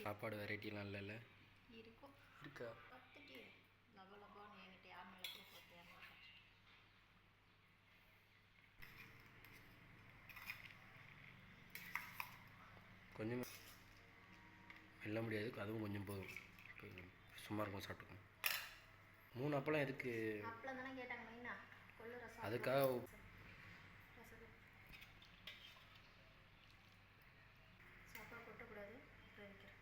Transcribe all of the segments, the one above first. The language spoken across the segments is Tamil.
சாப்பாடு வெரைட்டிலாம் இல்லைல்ல? இருக்கும். இருக்கா? பத்துட்டு லபலபான்னு என்கிட்ட யார் மேலே போட்டு கொஞ்சம் வெல்ல முடியாது, அதுவும் கொஞ்சம் போதும். சும்மா இருக்கும், சாப்பிட்டுக்கணும். 3 அப்பளம் எதுக்கு? அப்பளம் தானே கேட்டாங்க மெயினா. கொள்ளு ரசம் அதுக்காக சாப்பாடு கொட்டக்கூடாது. வைக்கிறேன்.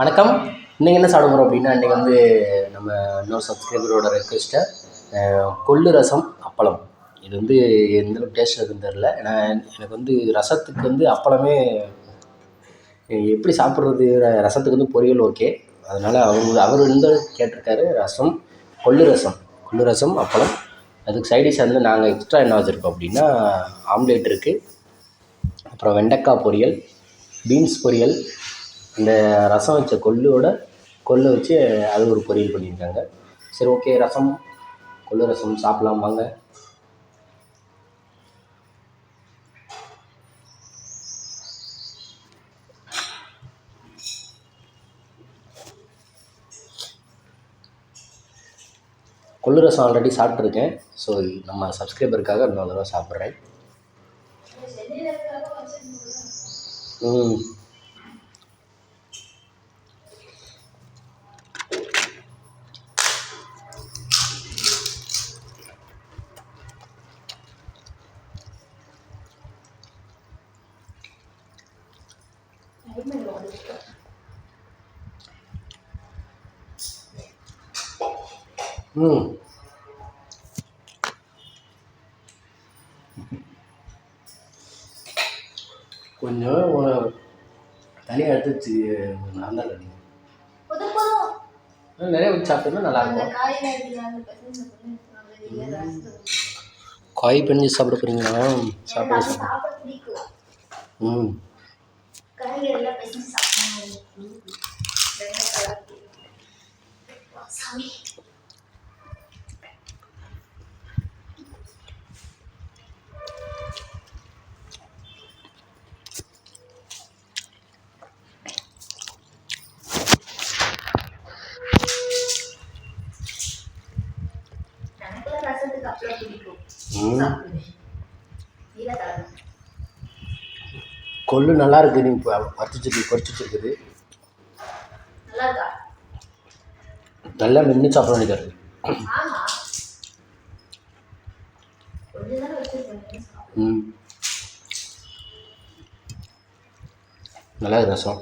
வணக்கம். இன்றைக்கி என்ன சாப்பிட போகிறோம் அப்படின்னா, இன்றைக்கி வந்து நம்ம இன்னொரு சப்ஸ்கிரைபரோட ரெக்வெஸ்ட்டை கொள்ளு ரசம் அப்பளம். இது வந்து எந்தளவுக்கு டேஸ்ட் இருக்குன்னு தெரில. ஏன்னா எனக்கு வந்து ரசத்துக்கு வந்து அப்பளமே எப்படி சாப்பிட்றது, ரசத்துக்கு வந்து பொரியல் ஓகே. அதனால் அவர் வந்து கேட்டிருக்காரு ரசம், கொள்ளு ரசம் அப்பளம். அதுக்கு சைடிஷ் வந்து நாங்கள் எக்ஸ்ட்ரா என்ன வச்சுருக்கோம் அப்படின்னா, ஆம்லேட் இருக்குது, அப்புறம் வெண்டைக்காய் பொரியல், பீன்ஸ் பொரியல், இந்த ரசம் வச்ச கொள்ளை வச்சு அது ஒரு பொரியல் பண்ணியிருக்காங்க. சரி, ஓகே, கொள்ளு ரசம் சாப்பிட்லாம் வாங்க. கொள்ளு ரசம் ஆல்ரெடி சாப்பிட்ருக்கேன். ஸோ நம்ம சப்ஸ்கிரைபருக்காக இன்னொரு தடவை சாப்பிட்றேன். கொஞ்சம் தனியாக எடுத்து நல்லா இல்லை, நிறைய வச்சு சாப்பிட்டோம்னா நல்லாயிருக்கும். காய் பிரிஞ்சு சாப்பிட போகிறீங்களா? சாப்பிட கொள்ளு நல்லா இருக்குது. நீ இப்போ பொரிச்சு வச்சிருக்குது நல்லா மென்று சாப்பிட வேண்டியதாக இருக்குது. நல்லா இருக்குது ரசம்.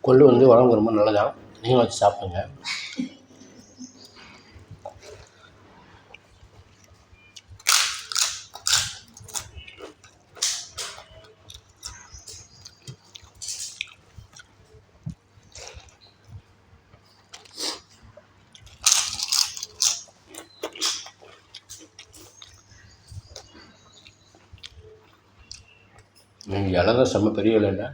கொள்ளு வந்து உடம்புக்கு ரொம்ப நல்லதான். நீங்களும் வச்சு சாப்பிடுங்க. நீங்கள் இலை செம்ம பெரிய இலைன்னா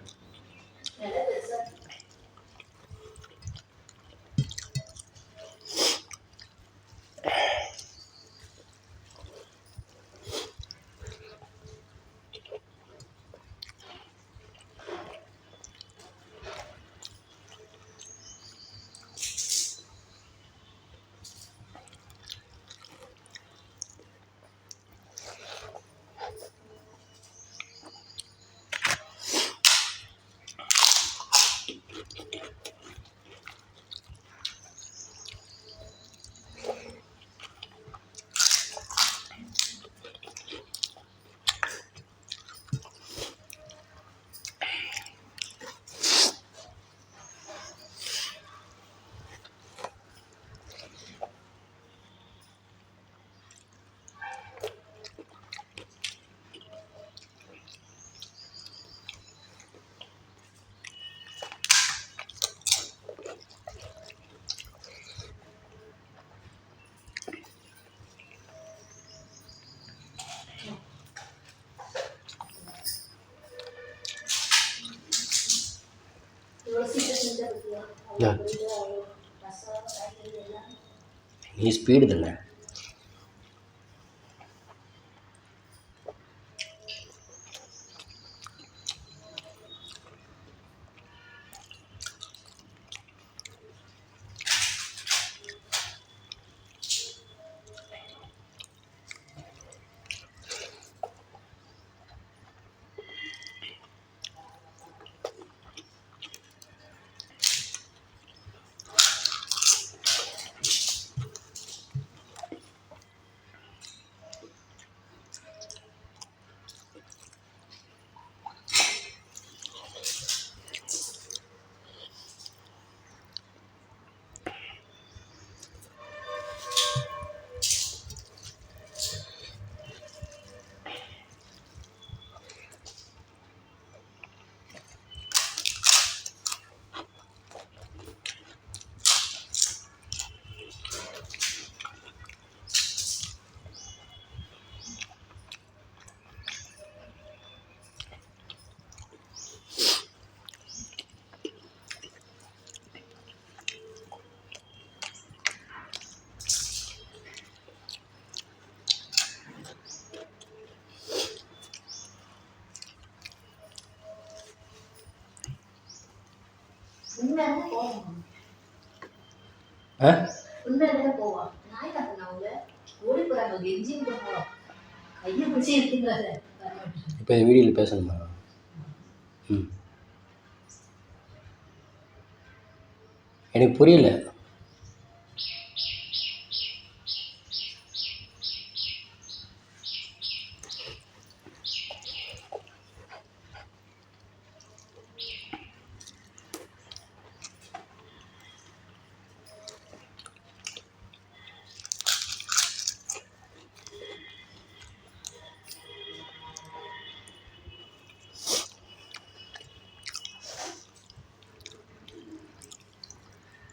நீ ஸ்பீடு தானே. உண்மையாலுமே போவோம். ஆ உண்மையாலுமே போவோம். நாய் காட்டுனா அவங்க ஓடி போறாங்க, கெஞ்சின்னு போகிறோம், கையை பிடிச்சி எடுத்துக்கிறாரு. இப்போ இந்த வீடியோவில் பேசணுமா? ம் எனக்கு புரியல.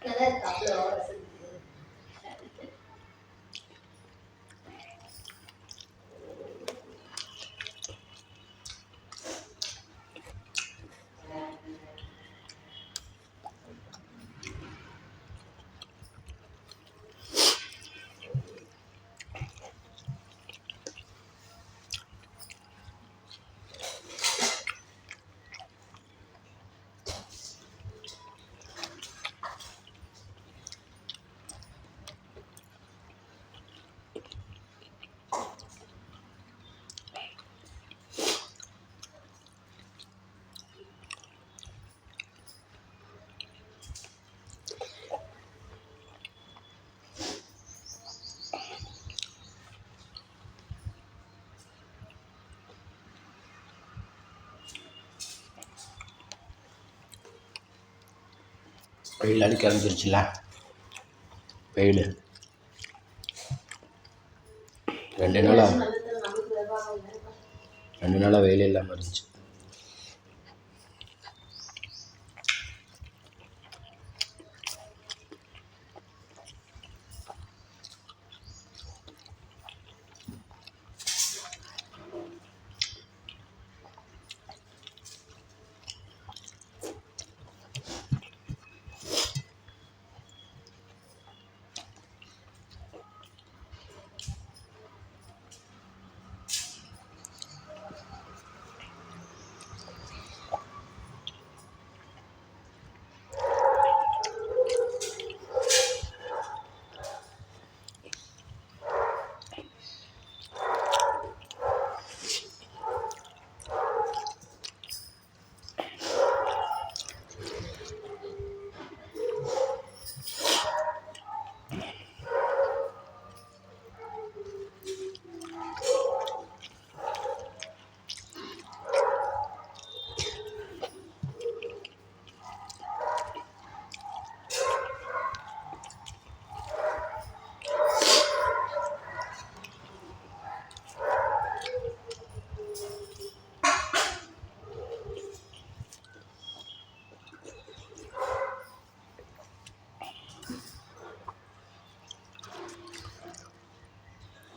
நல்லா இருக்கு, அவ்வளோ ரசிக்குது. வெயில் அடிக்க ஆரம்பிச்சிருச்சுல. வெயில் 2 நாளாக நமக்கு வியாபாரம் இல்லை. 2 நாளாக வெயில் இல்லாமல் இருந்துச்சு.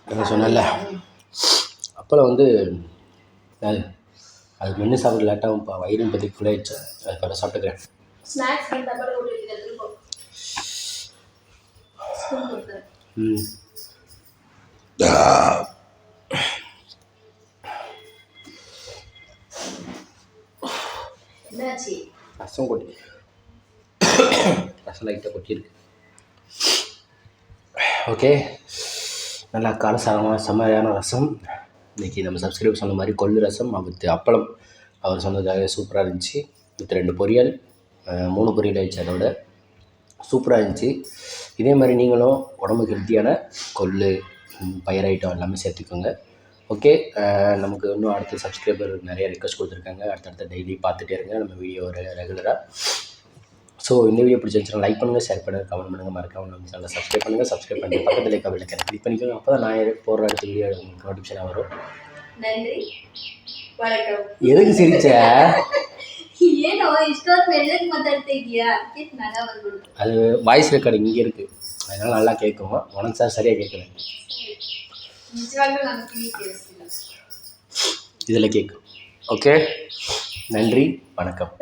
நான் சொன்னேன்ல, அப்பளம் வந்து அது மென்று சாப்பிட லேட்டாகும்ப்பா, வயிறும் இப்போதைக்கு ஃபுல் ஆகிடுச்சு. அது பிறகு சாப்பிட்டுக்கிறேன். ஸ்நாக்ஸ் டப்பால போட்டு வைக்கிறது போ ஸ்பூன் கொடுத்தேன் என்னாச்சு ரசம் கொட்டி ரசம் லைட்டாக கொட்டியிருக்கு. ஓகே, நல்லா காரசாரமான செம்மையான ரசம். இன்றைக்கி நம்ம சப்ஸ்கிரைப் சொன்ன மாதிரி கொள்ளு ரசம் வித் அப்பளம் அவர் சொன்னதாக சூப்பராக இருந்துச்சு. வித் 2 பொரியல் 3 பொரியல் ஆயிடுச்சு. அதோட சூப்பராக இருந்துச்சு. இதே மாதிரி நீங்களும் உடம்புக்கு ஹெல்த்தியான கொள்ளு பயிர் ஐட்டம் எல்லாமே சேர்த்துக்கோங்க. ஓகே, நமக்கு இன்னும் அடுத்த சப்ஸ்கிரைபர் நிறைய ரிக்வஸ்ட் கொடுத்துருக்காங்க. அடுத்தடுத்த டெய்லி பார்த்துட்டே இருங்க நம்ம வீடியோ ரெகுலராக. ஸோ இந்த வீடியோ பிடிச்சிருந்துச்சுன்னா லைக் பண்ணுங்கள், ஷேர் பண்ணுங்கள், கமெண்ட் பண்ணுங்கள், மறக்காம நம்ம சேனலை சப்ஸ்கிரைப் பண்ணுங்கள். சப்ஸ்கிரைப் பண்ணி பக்கத்தில் இருக்க பெல் ஐகானை கிளிக் பண்ணிக்கோங்க. அப்போ தான் நான் போடுற அடுத்த வீடியோ உங்களுக்கு நோட்டிஃபிகேஷனாக வரும். நன்றி, வணக்கம். எதுக்கு சிரிச்ச? ಏನೋ ಇಷ್ಟೊತ್ತು ಮೆಲ್ಲಗೆ ಮಾತಾಡ್ತಾ ಇದೀಯಾ? ಅದಕ್ಕೆ ನಾಗ ಬಂದ್ಬಿಡ್ತು. அது வாய்ஸ் ரெக்கார்டிங் இங்கே இருக்குது, அதனால் நல்லா கேட்கும். உனக்கு சார் சரியாக கேட்குறேன். ನಿಜವಾಗ್ಲೂ ನಾನು ಕಿವಿ ಕೇಳಿಸ್ತಿಲ್ಲ. இதில் கேட்கும். ஓகே, நன்றி, வணக்கம்.